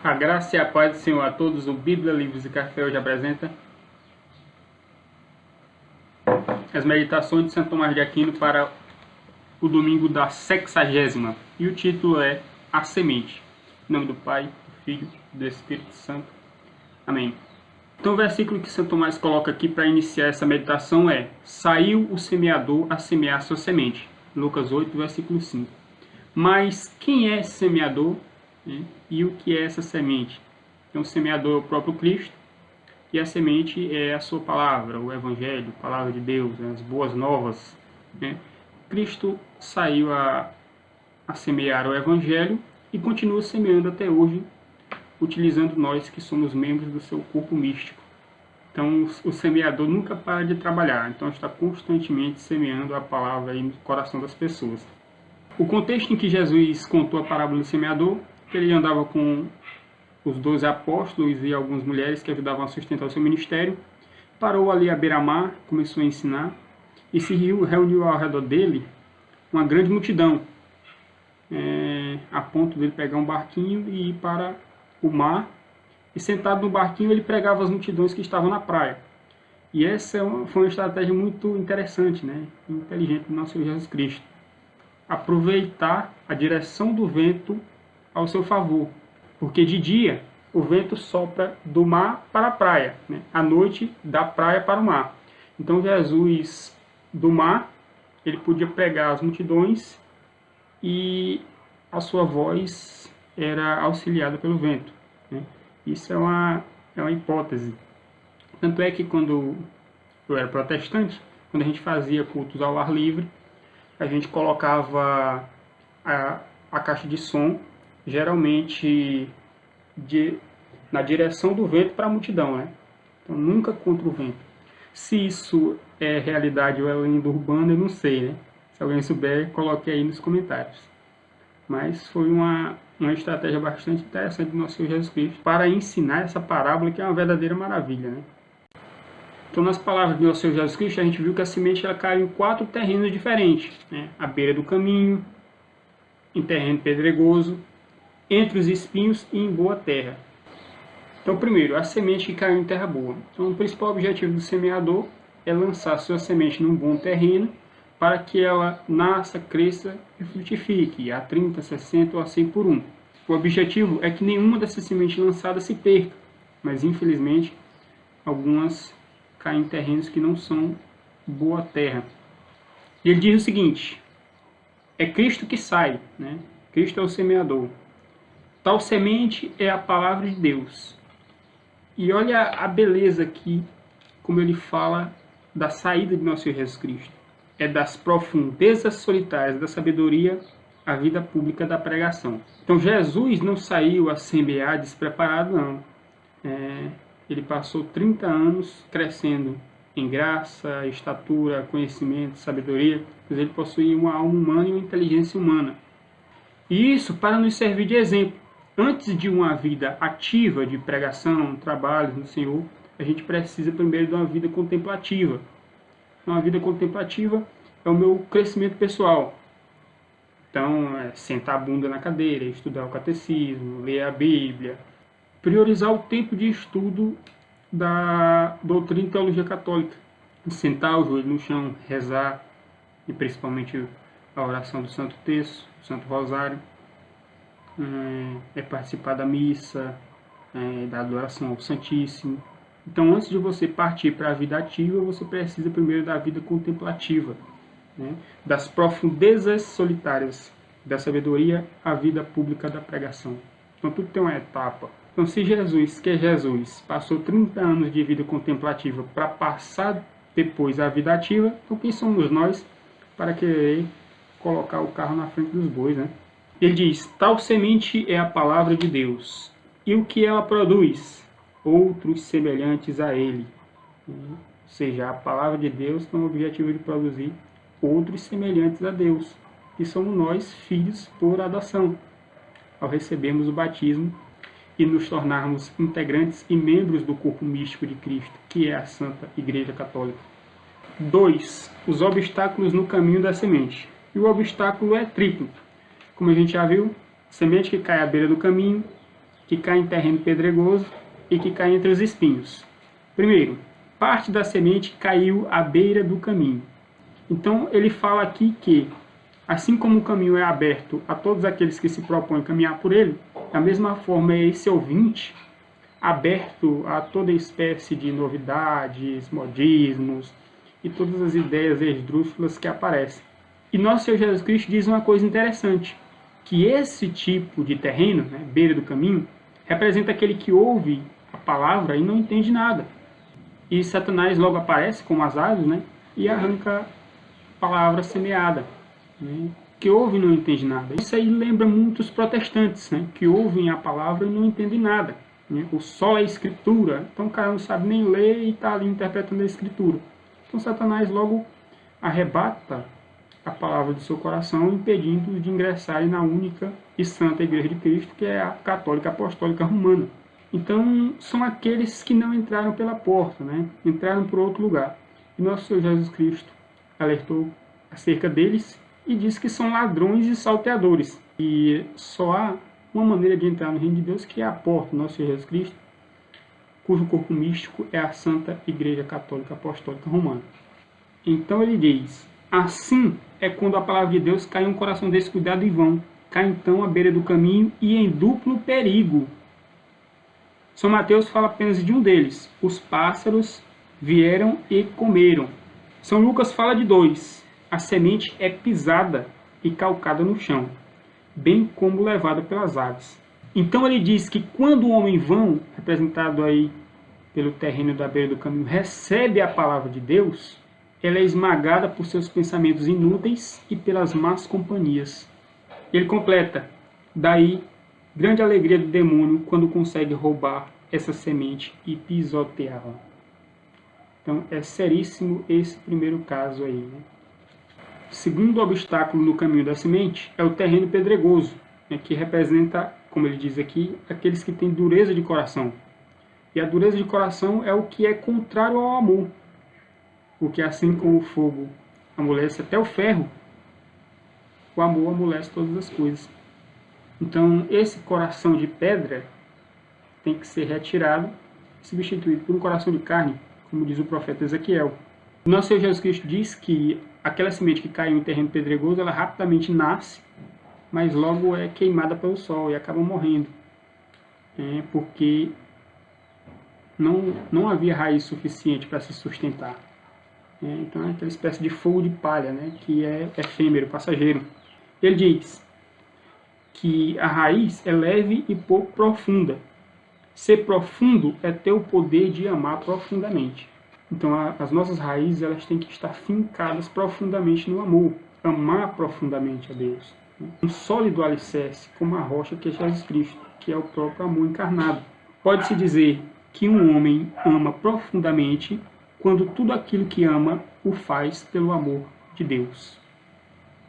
A graça e a paz do Senhor a todos. O Bíblia, Livros e Café hoje apresenta as meditações de Santo Tomás de Aquino para o domingo da 60ª. E o título é A Semente. Em nome do Pai, do Filho e do Espírito Santo. Amém. Então o versículo que Santo Tomás coloca aqui para iniciar essa meditação é: saiu o semeador a semear sua semente. Lucas 8, versículo 5. Mas quem é esse semeador? E o que é essa semente? Então, o semeador é o próprio Cristo, e a semente é a sua palavra, o Evangelho, a palavra de Deus, as boas novas. Cristo saiu a semear o Evangelho e continua semeando até hoje, utilizando nós que somos membros do seu corpo místico. Então, o semeador nunca para de trabalhar, então está constantemente semeando a palavra aí no coração das pessoas. O contexto em que Jesus contou a parábola do semeador, que ele andava com os 12 apóstolos e algumas mulheres que ajudavam a sustentar o seu ministério, parou ali à beira-mar, começou a ensinar, e se reuniu ao redor dele uma grande multidão, a ponto dele pegar um barquinho e ir para o mar, e sentado no barquinho ele pregava as multidões que estavam na praia. E essa foi uma estratégia muito interessante, inteligente do nosso Senhor Jesus Cristo. Aproveitar a direção do vento ao seu favor, porque de dia o vento sopra do mar para a praia, à noite da praia para o mar. Então Jesus do mar, ele podia pregar as multidões e a sua voz era auxiliada pelo vento. Isso é uma hipótese. Tanto é que quando eu era protestante, quando a gente fazia cultos ao ar livre, a gente colocava a caixa de som, geralmente na direção do vento para a multidão, Então nunca contra o vento. Se isso é realidade ou é lenda urbana, eu não sei, Se alguém souber, coloque aí nos comentários. Mas foi uma estratégia bastante interessante do nosso Senhor Jesus Cristo para ensinar essa parábola, que é uma verdadeira maravilha, Então, nas palavras do nosso Senhor Jesus Cristo, a gente viu que a semente ela caiu em 4 terrenos diferentes, À beira do caminho, em terreno pedregoso, entre os espinhos e em boa terra. Então, primeiro, a semente que caiu em terra boa. Então, o principal objetivo do semeador é lançar sua semente num bom terreno para que ela nasça, cresça e frutifique a 30, 60 ou a 100 por 1. O objetivo é que nenhuma dessas sementes lançadas se perca, mas infelizmente algumas caem em terrenos que não são boa terra. E ele diz o seguinte: é Cristo que sai, Cristo é o semeador. Tal semente é a palavra de Deus. E olha a beleza aqui, como ele fala da saída de nosso Senhor Jesus Cristo. É das profundezas solitárias da sabedoria a vida pública da pregação. Então Jesus não saiu a semear despreparado, não. Ele passou 30 anos crescendo em graça, estatura, conhecimento, sabedoria, pois ele possuía uma alma humana e uma inteligência humana. E isso para nos servir de exemplo. Antes de uma vida ativa de pregação, trabalho no Senhor, a gente precisa primeiro de uma vida contemplativa. Uma vida contemplativa é o meu crescimento pessoal. Então, sentar a bunda na cadeira, estudar o catecismo, ler a Bíblia, priorizar o tempo de estudo da doutrina e teologia católica, sentar o joelho no chão, rezar, e principalmente a oração do Santo Terço, do Santo Rosário, participar da missa, da adoração ao Santíssimo. Então, antes de você partir para a vida ativa, você precisa primeiro da vida contemplativa, das profundezas solitárias da sabedoria à vida pública da pregação. Então, tudo tem uma etapa. Então, se Jesus, que é Jesus, passou 30 anos de vida contemplativa para passar depois a vida ativa, então quem somos nós para querer colocar o carro na frente dos bois, Ele diz: tal semente é a palavra de Deus, e o que ela produz? Outros semelhantes a ele. Ou seja, a palavra de Deus tem o objetivo de produzir outros semelhantes a Deus, que somos nós, filhos por adoção, ao recebermos o batismo e nos tornarmos integrantes e membros do corpo místico de Cristo, que é a Santa Igreja Católica. 2. Os obstáculos no caminho da semente. E o obstáculo é triplo. Como a gente já viu, semente que cai à beira do caminho, que cai em terreno pedregoso e que cai entre os espinhos. Primeiro, parte da semente caiu à beira do caminho. Então ele fala aqui que, assim como o caminho é aberto a todos aqueles que se propõem caminhar por ele, da mesma forma é esse ouvinte aberto a toda espécie de novidades, modismos e todas as ideias esdrúxulas que aparecem. E nosso Senhor Jesus Cristo diz uma coisa interessante, que esse tipo de terreno, né, beira do caminho, representa aquele que ouve a palavra e não entende nada. E Satanás logo aparece, como as aves, né, e arranca a palavra semeada, né, que ouve e não entende nada. Isso aí lembra muito os protestantes, né, que ouvem a palavra e não entendem nada. Né. O solo é a escritura, então o cara não sabe nem ler e está ali interpretando a escritura. Então Satanás logo arrebata a palavra do seu coração, impedindo de ingressarem na única e santa Igreja de Cristo, que é a Católica Apostólica Romana. Então, são aqueles que não entraram pela porta, né? Entraram por outro lugar. E nosso Senhor Jesus Cristo alertou acerca deles e disse que são ladrões e salteadores. E só há uma maneira de entrar no reino de Deus, que é a porta, nosso Senhor Jesus Cristo, cujo corpo místico é a Santa Igreja Católica Apostólica Romana. Então ele diz: assim é quando a palavra de Deus cai em um coração descuidado e vão, cai então à beira do caminho e em duplo perigo. São Mateus fala apenas de um deles: os pássaros vieram e comeram. São Lucas fala de dois: a semente é pisada e calcada no chão, bem como levada pelas aves. Então ele diz que quando o homem vão, representado aí pelo terreno da beira do caminho, recebe a palavra de Deus, ela é esmagada por seus pensamentos inúteis e pelas más companhias. Ele completa: daí, grande alegria do demônio quando consegue roubar essa semente e pisoteá-la. Então, é seríssimo esse primeiro caso aí. Né? Segundo obstáculo no caminho da semente é o terreno pedregoso, né, que representa, como ele diz aqui, aqueles que têm dureza de coração. E a dureza de coração é o que é contrário ao amor. Porque assim como o fogo amolece até o ferro, o amor amolece todas as coisas. Então, esse coração de pedra tem que ser retirado e substituído por um coração de carne, como diz o profeta Ezequiel. Nosso Senhor Jesus Cristo diz que aquela semente que cai em um terreno pedregoso, ela rapidamente nasce, mas logo é queimada pelo sol e acaba morrendo. Porque não havia raiz suficiente para se sustentar. Então é aquela espécie de fogo de palha, né, que é efêmero, passageiro. Ele diz que a raiz é leve e pouco profunda. Ser profundo é ter o poder de amar profundamente. Então as nossas raízes, elas têm que estar fincadas profundamente no amor, amar profundamente a Deus. Um sólido alicerce, como a rocha que é Jesus Cristo, que é o próprio amor encarnado. Pode-se dizer que um homem ama profundamente quando tudo aquilo que ama o faz pelo amor de Deus.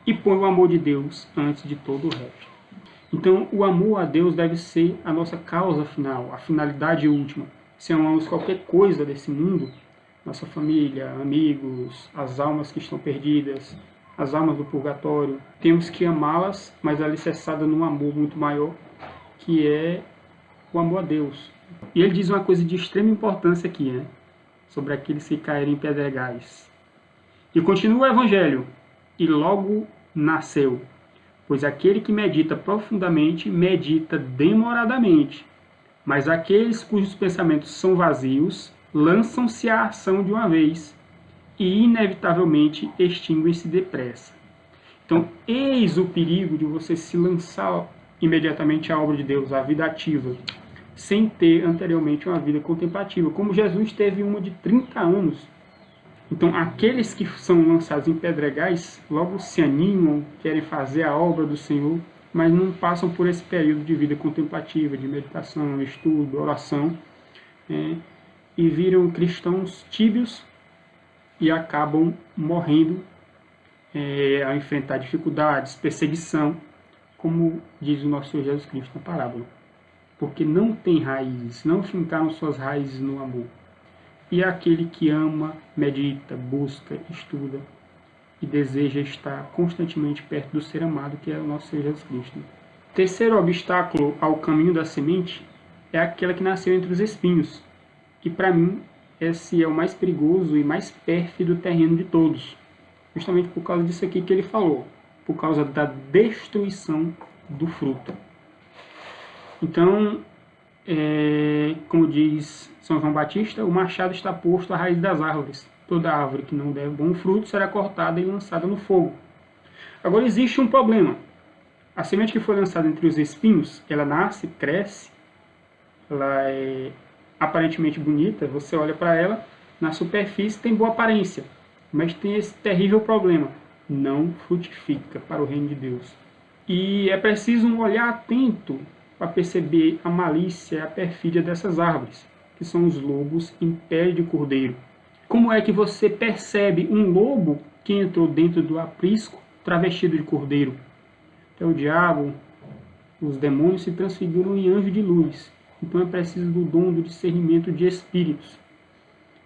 E põe o amor de Deus antes de todo o resto. Então, o amor a Deus deve ser a nossa causa final, a finalidade última. Se amamos qualquer coisa desse mundo, nossa família, amigos, as almas que estão perdidas, as almas do purgatório, temos que amá-las, mas alicerçada num amor muito maior, que é o amor a Deus. E ele diz uma coisa de extrema importância aqui, né? Sobre aqueles que caírem em pedregais. E continua o Evangelho: e logo nasceu, pois aquele que medita profundamente, medita demoradamente. Mas aqueles cujos pensamentos são vazios, lançam-se à ação de uma vez, e inevitavelmente extinguem-se depressa. Então, eis o perigo de você se lançar imediatamente à obra de Deus, à vida ativa, sem ter anteriormente uma vida contemplativa, como Jesus teve uma de 30 anos. Então, aqueles que são lançados em pedregais logo se animam, querem fazer a obra do Senhor, mas não passam por esse período de vida contemplativa, de meditação, estudo, oração, e viram cristãos tíbios e acabam morrendo a enfrentar dificuldades, perseguição, como diz o nosso Senhor Jesus Cristo na parábola. Porque não tem raízes, não fincaram suas raízes no amor. E é aquele que ama, medita, busca, estuda e deseja estar constantemente perto do ser amado, que é o nosso Senhor Jesus Cristo. Terceiro obstáculo ao caminho da semente é aquela que nasceu entre os espinhos. E para mim, esse é o mais perigoso e mais pérfido terreno de todos. Justamente por causa disso aqui que ele falou. Por causa da destruição do fruto. Então, como diz São João Batista, o machado está posto à raiz das árvores. Toda árvore que não der bom fruto será cortada e lançada no fogo. Agora existe um problema. A semente que foi lançada entre os espinhos, ela nasce, cresce, ela é aparentemente bonita, você olha para ela, na superfície tem boa aparência, mas tem esse terrível problema, não frutifica para o reino de Deus. E é preciso um olhar atento para perceber a malícia e a perfídia dessas árvores, que são os lobos em pele de cordeiro. Como é que você percebe um lobo que entrou dentro do aprisco travestido de cordeiro? Então o diabo, os demônios se transfiguram em anjo de luz. Então é preciso do dom do discernimento de espíritos.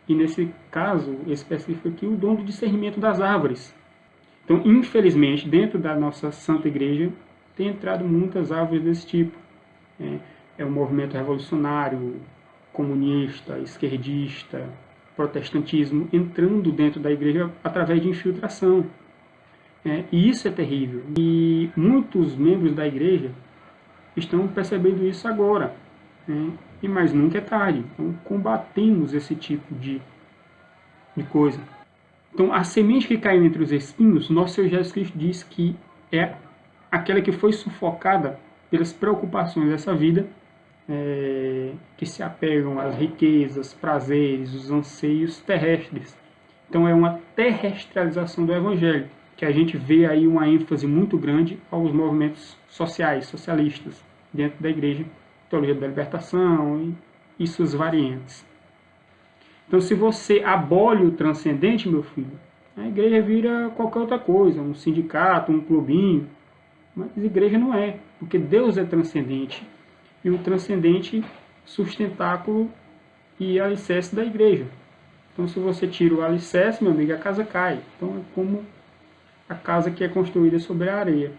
E nesse caso específico aqui, o dom do discernimento das árvores. Então, infelizmente, dentro da nossa Santa Igreja, tem entrado muitas árvores desse tipo. É o movimento revolucionário, comunista, esquerdista, protestantismo, entrando dentro da igreja através de infiltração. E isso é terrível. E muitos membros da igreja estão percebendo isso agora. E mais nunca é tarde. Então, combatemos esse tipo de coisa. Então, a semente que caiu entre os espinhos, nosso Senhor Jesus Cristo diz que é aquela que foi sufocada pelas preocupações dessa vida, que se apegam às riquezas, prazeres, os anseios terrestres. Então, é uma terrestrialização do Evangelho, que a gente vê aí uma ênfase muito grande aos movimentos sociais, socialistas, dentro da igreja, teologia da libertação e suas variantes. Então, se você abole o transcendente, meu filho, a igreja vira qualquer outra coisa, um sindicato, um clubinho, mas a igreja não é, porque Deus é transcendente, e o transcendente sustentáculo e alicerce da igreja. Então, se você tira o alicerce, meu amigo, a casa cai. Então, é como a casa que é construída sobre a areia.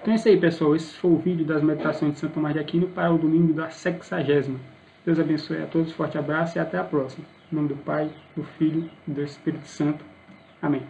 Então é isso aí, pessoal. Esse foi o vídeo das meditações de Santo Tomás de Aquino para o domingo da 60ª. Deus abençoe a todos, forte abraço e até a próxima. Em nome do Pai, do Filho e do Espírito Santo. Amém.